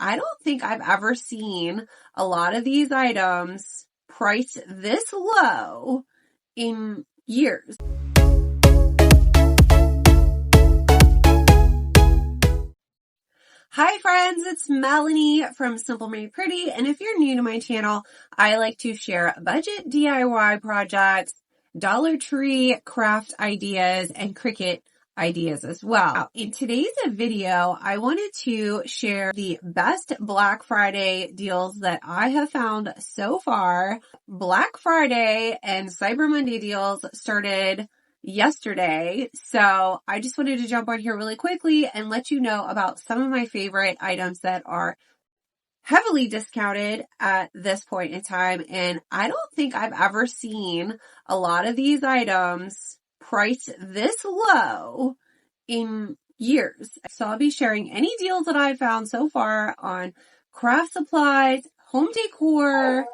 I don't think I've ever seen a lot of these items priced this low in years. Hi friends, it's Melanie from Simple Made Pretty, and if you're new to my channel, I like to share budget DIY projects, Dollar Tree craft ideas, and Cricut ideas as well. In today's video, I wanted to share the best Black Friday deals that I have found so far. Black Friday and Cyber Monday deals started yesterday, so I just wanted to jump on here really quickly and let you know about some of my favorite items that are heavily discounted at this point in time, and I don't think I've ever seen a lot of these items priced this low in years. So I'll be sharing any deals that I've found so far on craft supplies, home decor,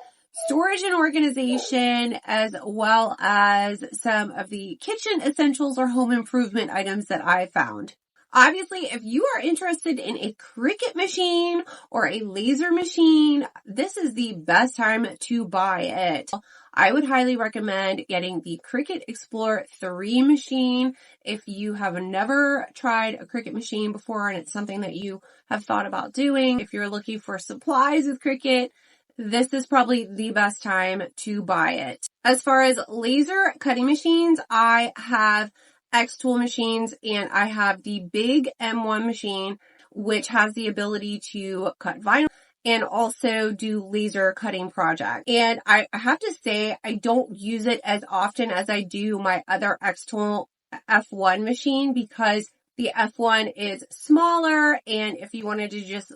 storage and organization, as well as some of the kitchen essentials or home improvement items that I found. Obviously, if you are interested in a Cricut machine or a laser machine, this is the best time to buy it. I would highly recommend getting the Cricut Explore 3 machine if you have never tried a Cricut machine before and it's something that you have thought about doing. If you're looking for supplies with Cricut, this is probably the best time to buy it. As far as laser cutting machines, I have X-Tool machines and I have the big M1 machine, which has the ability to cut vinyl and also do laser cutting projects. And I have to say, I don't use it as often as I do my other X-Tool F1 machine because the F1 is smaller, and if you wanted to just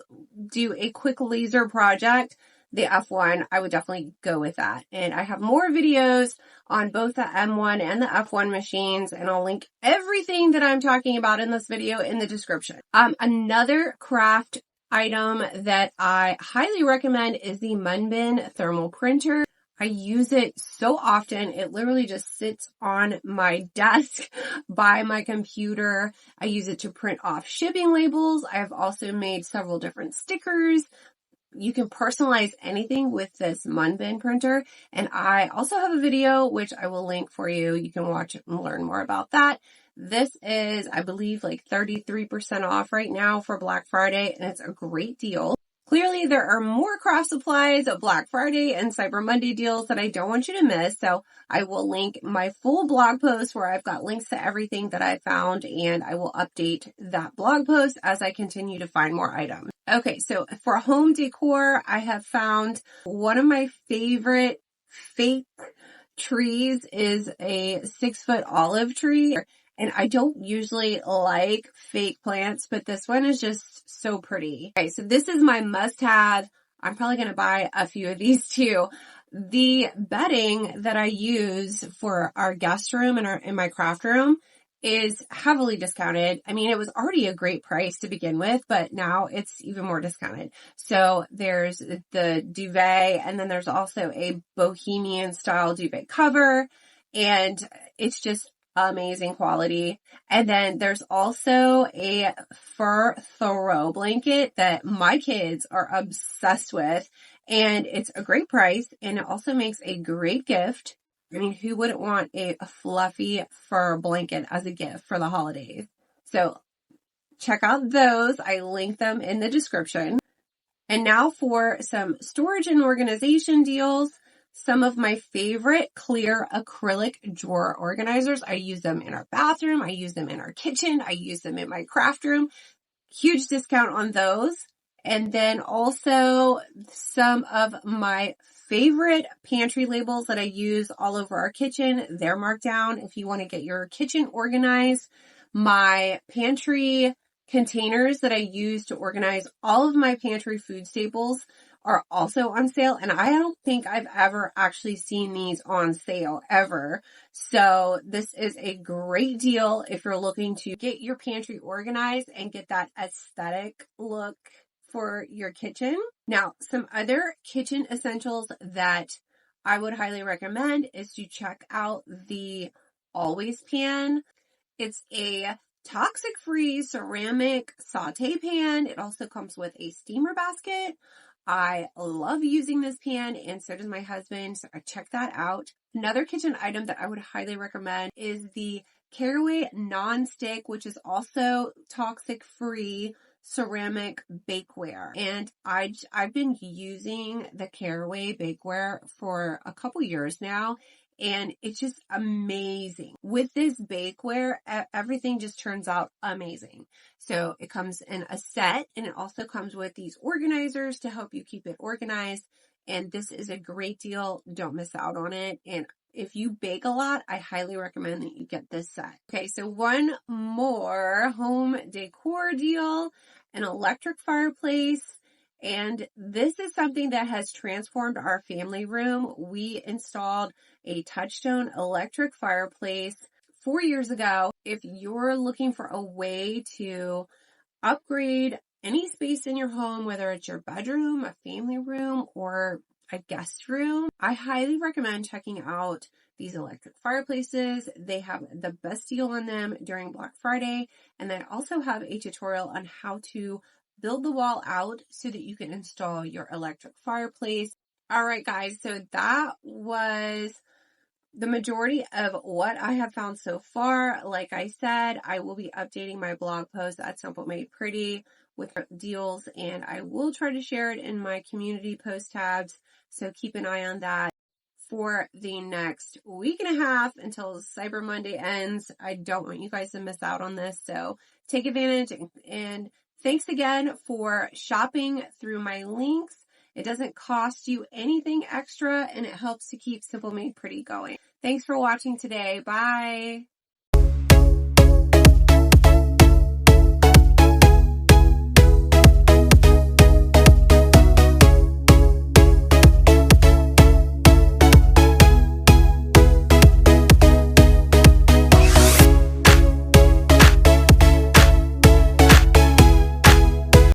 do a quick laser project, the F1, I would definitely go with that. And I have more videos on both the M1 and the F1 machines, and I'll link everything that I'm talking about in this video in the description. Another craft item that I highly recommend is the Munbin thermal printer. I use it so often. It literally just sits on my desk by my computer. I use it to print off shipping labels. I've also made several different stickers. You can personalize anything with this Munbin printer. And I also have a video, which I will link for you. You can watch it and learn more about that. This is, I believe, like 33% off right now for Black Friday, and it's a great deal. Clearly, there are more craft supplies of Black Friday and Cyber Monday deals that I don't want you to miss. So I will link my full blog post where I've got links to everything that I found, and I will update that blog post as I continue to find more items. Okay, so for home decor, I have found one of my favorite fake trees is a 6-foot olive tree. And I don't usually like fake plants, but this one is just so pretty. Okay, so this is my must-have. I'm probably going to buy a few of these too. The bedding that I use for our guest room and in my craft room is heavily discounted. I mean, it was already a great price to begin with, but now it's even more discounted. So there's the duvet, and then there's also a bohemian style duvet cover, and it's just amazing quality. And then there's also a fur throw blanket that my kids are obsessed with, and it's a great price, and it also makes a great gift. I mean, who wouldn't want a fluffy fur blanket as a gift for the holidays? So check out those. I link them in the description. And now for some storage and organization deals. Some of my favorite clear acrylic drawer organizers. I use them in our bathroom. I use them in our kitchen. I use them in my craft room. Huge discount on those. And then also some of my favorite pantry labels that I use all over our kitchen. They're marked down if you want to get your kitchen organized. My pantry containers that I use to organize all of my pantry food staples are also on sale, and I don't think I've ever actually seen these on sale ever. So this is a great deal if you're looking to get your pantry organized and get that aesthetic look for your kitchen. Now, some other kitchen essentials that I would highly recommend is to check out the Always Pan. It's a toxic-free ceramic saute pan. It also comes with a steamer basket. I love using this pan, and so does my husband, so check that out. Another kitchen item that I would highly recommend is the Caraway non-stick, which is also toxic-free ceramic bakeware. And I've been using the Caraway bakeware for a couple years now, and it's just amazing. With this bakeware, everything just turns out amazing. So it comes in a set, and it also comes with these organizers to help you keep it organized. And this is a great deal. Don't miss out on it. And if you bake a lot, I highly recommend that you get this set. Okay, so one more home decor deal, an electric fireplace. And this is something that has transformed our family room. We installed a Touchstone electric fireplace 4 years ago. If you're looking for a way to upgrade any space in your home, whether it's your bedroom, a family room, or a guest room, I highly recommend checking out these electric fireplaces. They have the best deal on them during Black Friday, and they also have a tutorial on how to build the wall out so that you can install your electric fireplace. All right, guys, so that was the majority of what I have found so far. Like I said, I will be updating my blog post at Simple Made Pretty with deals, and I will try to share it in my community post tabs. So keep an eye on that for the next week and a half until Cyber Monday ends. I don't want you guys to miss out on this. So take advantage, and thanks again for shopping through my links. It doesn't cost you anything extra, and it helps to keep Simple Made Pretty going. Thanks for watching today. Bye.